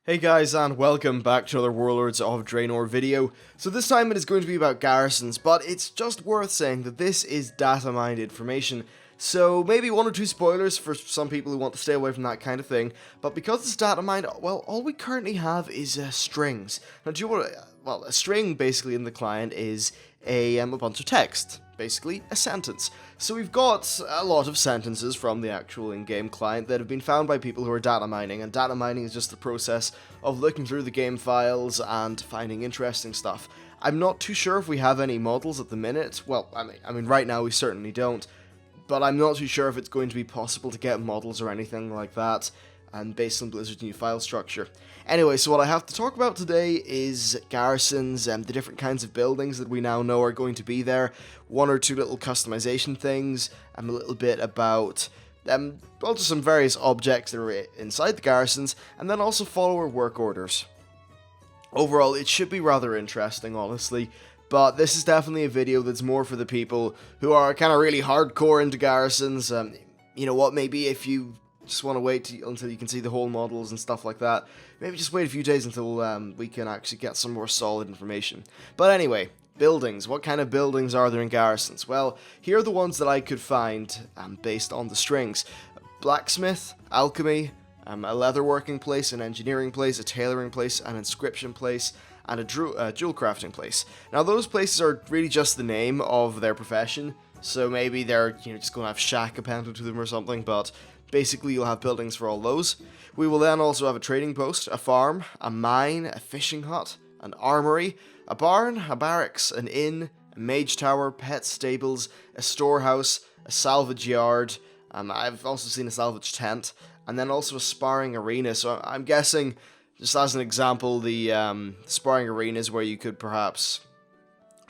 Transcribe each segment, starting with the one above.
Hey guys, and welcome back to another Warlords of Draenor video. So this time it is going to be about garrisons, but it's just worth saying that this is data-mined information, so maybe one or two spoilers for some people who want to stay away from that kind of thing, but because it's data-mined, well, all we currently have is strings. Now, do you want to, well, a string basically in the client is a bunch of text. Basically, a sentence. So we've got a lot of sentences from the actual in-game client that have been found by people who are data mining, and data mining is just the process of looking through the game files and finding interesting stuff. I'm not too sure if we have any models at the minute. Well, I mean, right now we certainly don't, but I'm not too sure if it's going to be possible to get models or anything like that, and based on Blizzard's new file structure. Anyway, so what I have to talk about today is garrisons and the different kinds of buildings that we now know are going to be there, one or two little customization things, and a little bit about well, just some various objects that are inside the garrisons, and then also follower work orders. Overall, it should be rather interesting, honestly, but this is definitely a video that's more for the people who are kind of really hardcore into garrisons. You know what, maybe if you just want to wait until you can see the whole models and stuff like that, maybe just wait a few days until we can actually get some more solid information. But anyway, buildings. What kind of buildings are there in garrisons? Well, here are the ones that I could find based on the strings. Blacksmith, alchemy, a leatherworking place, an engineering place, a tailoring place, an inscription place, and a jewel crafting place. Now those places are really just the name of their profession, so maybe they're just going to have shack appended to them or something, but basically, you'll have buildings for all those. We will then also have a trading post, a farm, a mine, a fishing hut, an armory, a barn, a barracks, an inn, a mage tower, pet stables, a storehouse, a salvage yard. I've also seen a salvage tent, and then also a sparring arena. So I'm guessing, just as an example, the sparring arena is where you could perhaps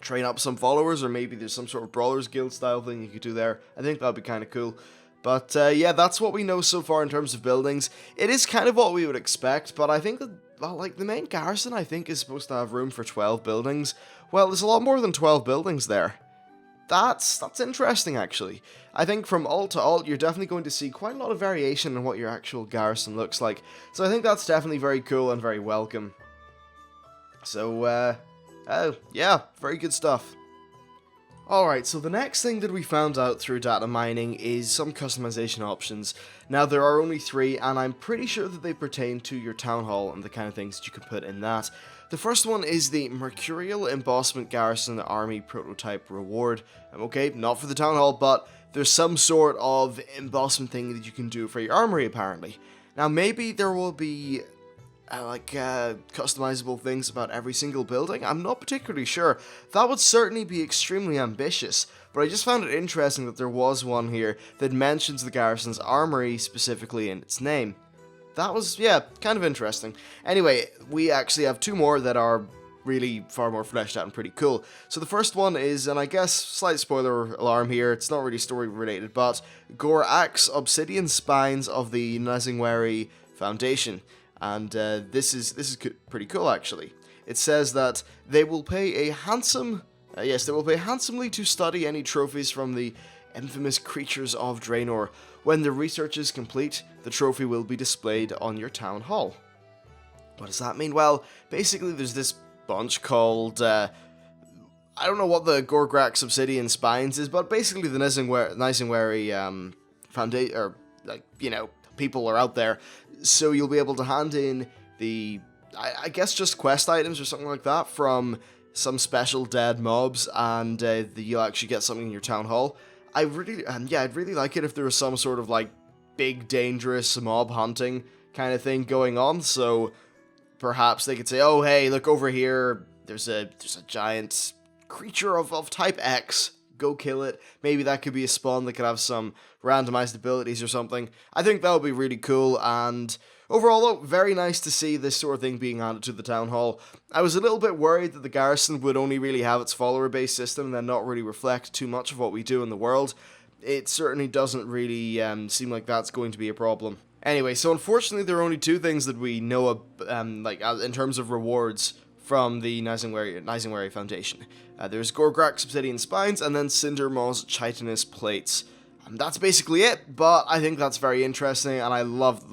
train up some followers, or maybe there's some sort of brawlers guild style thing you could do there. I think that'd be kind of cool. But yeah, that's what we know so far in terms of buildings. It is kind of what we would expect, but I think that, well, like, the main garrison, I think, is supposed to have room for 12 buildings. Well, there's a lot more than 12 buildings there. That's interesting, actually. I think from alt to alt, you're definitely going to see quite a lot of variation in what your actual garrison looks like. So I think that's definitely very cool and very welcome. So, oh, yeah, very good stuff. Alright, so the next thing that we found out through data mining is some customization options. Now, there are only 3, and I'm pretty sure that they pertain to your town hall and the kind of things that you can put in that. The first one is the Mercurial Embossment Garrison Army Prototype Reward. Okay, not for the town hall, but there's some sort of embossment thing that you can do for your armory, apparently. Now, maybe there will be customizable things about every single building. I'm not particularly sure. That would certainly be extremely ambitious, but I just found it interesting that there was one here that mentions the garrison's armory specifically in its name. That was, yeah, kind of interesting. Anyway, we actually have 2 more that are really far more fleshed out and pretty cool. So the first one is, and I guess slight spoiler alarm here, it's not really story related, but Gorax Obsidian Spines of the Nazingwari Foundation. And this is pretty cool, actually. It says that they will pay handsomely to study any trophies from the infamous creatures of Draenor. When the research is complete, the trophy will be displayed on your town hall. What does that mean? Well, basically there's this bunch called, I don't know what the Gorgrax Obsidian Spines is, but basically the Nazingwari Foundation, or, people are out there, so you'll be able to hand in the, I guess, just quest items or something like that from some special dead mobs, and you'll actually get something in your town hall. I'd really like it if there was some sort of, like, big dangerous mob hunting kind of thing going on, so perhaps they could say, oh hey, look over here, there's a giant creature of type X, go kill it. Maybe that could be a spawn that could have some randomized abilities or something. I think that would be really cool, and overall, though, very nice to see this sort of thing being added to the town hall. I was a little bit worried that the garrison would only really have its follower-based system and then not really reflect too much of what we do in the world. It certainly doesn't really seem like that's going to be a problem. Anyway, so unfortunately there are only 2 things that we know of, in terms of rewards from the Nazingwari Foundation. There's Gorgrax Obsidian Spines, and then Cindermoss Chitinous Plates. And that's basically it, but I think that's very interesting, and I love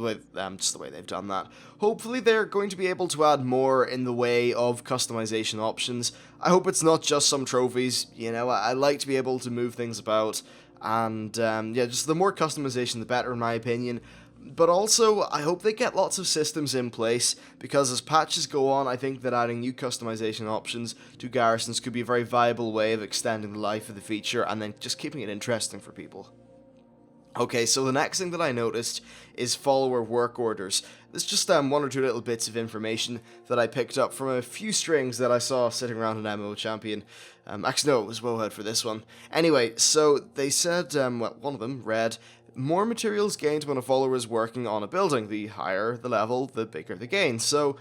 just the way they've done that. Hopefully they're going to be able to add more in the way of customization options. I hope it's not just some trophies, you know, I like to be able to move things about, and yeah, just the more customization the better in my opinion. But also, I hope they get lots of systems in place, because as patches go on, I think that adding new customization options to Garrisons could be a very viable way of extending the life of the feature, and then just keeping it interesting for people. Okay, so the next thing that I noticed is follower work orders. There's just one or two little bits of information that I picked up from a few strings that I saw sitting around an MMO Champion. Actually, no, it was Wowhead for this one. Anyway, so they said, well, one of them read, more materials gained when a follower is working on a building. The higher the level, the bigger the gain. So,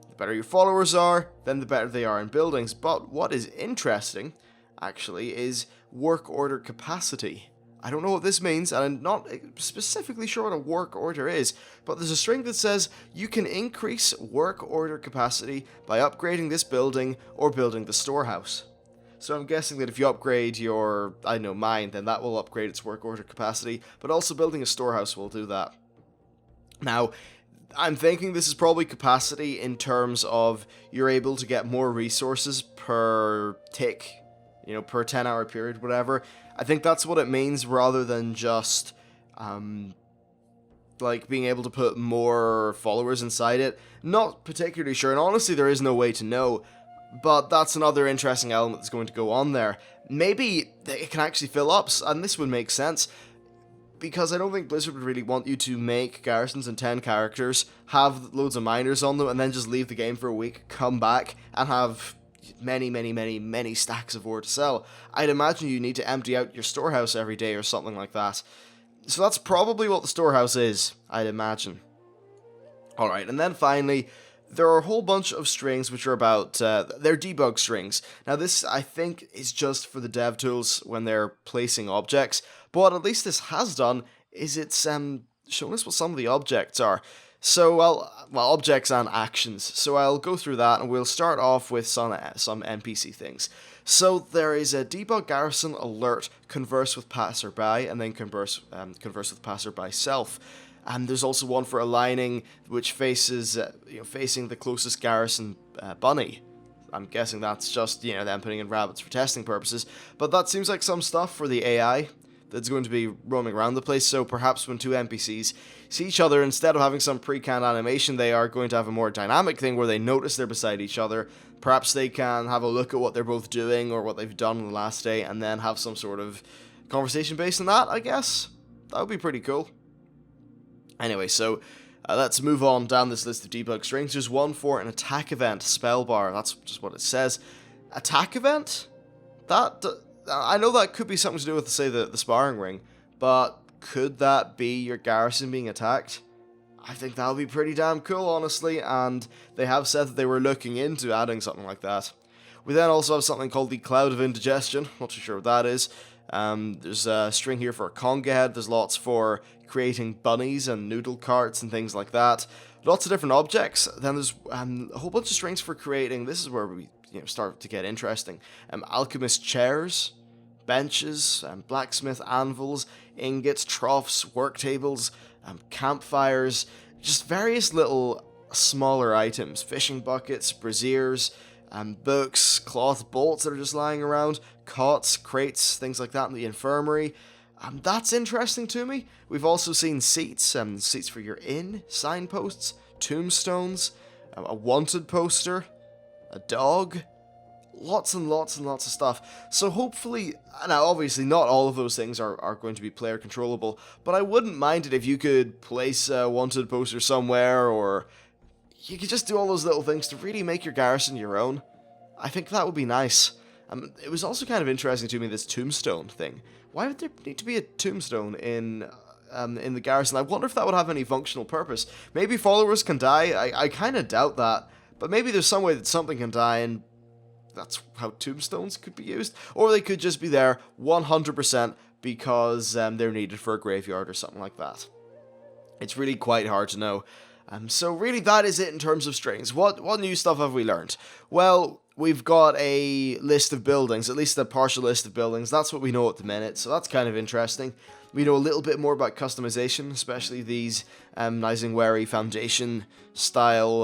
the better your followers are, then the better they are in buildings. But what is interesting, actually, is work order capacity. I don't know what this means, and I'm not specifically sure what a work order is, but there's a string that says you can increase work order capacity by upgrading this building or building the storehouse. So I'm guessing that if you upgrade your, I don't know, mine, then that will upgrade its work order capacity, but also building a storehouse will do that. Now, I'm thinking this is probably capacity in terms of you're able to get more resources per tick, you know, per 10-hour period, whatever. I think that's what it means, rather than just, like, being able to put more followers inside it. Not particularly sure, and honestly there is no way to know, but that's another interesting element that's going to go on there. Maybe it can actually fill up, and this would make sense, because I don't think Blizzard would really want you to make garrisons and 10 characters, have loads of miners on them, and then just leave the game for a week, come back, and have many stacks of ore to sell. I'd imagine you need to empty out your storehouse every day or something like that. So that's probably what the storehouse is, I'd imagine. Alright, and then finally, there are a whole bunch of strings which are about, they're debug strings. Now this, I think, is just for the dev tools when they're placing objects, but what at least this has done is it's shown us what some of the objects are. So, well, objects and actions. So I'll go through that, and we'll start off with some NPC things. So there is a debug garrison alert, converse with passerby, and then converse with passerby self. And there's also one for aligning, which faces, facing the closest garrison bunny. I'm guessing that's just, them putting in rabbits for testing purposes. But that seems like some stuff for the AI that's going to be roaming around the place, so perhaps when two NPCs see each other, instead of having some pre-canned animation, they are going to have a more dynamic thing where they notice they're beside each other. Perhaps they can have a look at what they're both doing or what they've done on the last day, and then have some sort of conversation based on that, I guess. That would be pretty cool. Anyway, so let's move on down this list of debug strings. There's one for an attack event, spell bar. That's just what it says. Attack event? I know that could be something to do with, say, the sparring ring, but could that be your garrison being attacked? I think that would be pretty damn cool, honestly, and they have said that they were looking into adding something like that. We then also have something called the Cloud of Indigestion. Not too sure what that is. There's a string here for a conga head. There's lots for creating bunnies and noodle carts and things like that. Lots of different objects. Then there's a whole bunch of strings for creating. This is where we start to get interesting. Alchemist chairs, benches, blacksmith anvils, ingots, troughs, work tables, campfires, just various little smaller items, fishing buckets, braziers, books, cloth bolts that are just lying around, cots, crates, things like that in the infirmary. That's interesting to me. We've also seen seats, seats for your inn, signposts, tombstones, a wanted poster, a dog, lots and lots and lots of stuff. So hopefully, now obviously not all of those things are going to be player controllable, but I wouldn't mind it if you could place a wanted poster somewhere, or you could just do all those little things to really make your garrison your own. I think that would be nice. It was also kind of interesting to me, this tombstone thing. Why would there need to be a tombstone in the garrison? I wonder if that would have any functional purpose. Maybe followers can die. I kind of doubt that. But maybe there's some way that something can die, and that's how tombstones could be used. Or they could just be there 100% because they're needed for a graveyard or something like that. It's really quite hard to know. So really that is it in terms of strings. What new stuff have we learned? Well, we've got a list of buildings, at least a partial list of buildings. That's what we know at the minute, so that's kind of interesting. We know a little bit more about customization, especially these Nisingwary Foundation style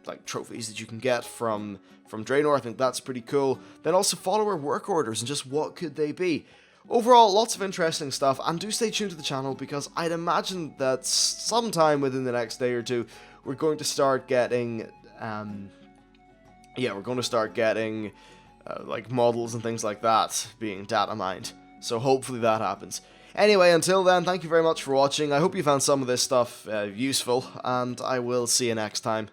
like trophies that you can get from Draenor. I think that's pretty cool. Then also follower work orders and just what could they be. Overall, lots of interesting stuff, and do stay tuned to the channel because I'd imagine that sometime within the next day or two, we're going to start getting, like models and things like that being data mined. So hopefully that happens. Anyway, until then, thank you very much for watching. I hope you found some of this stuff useful, and I will see you next time.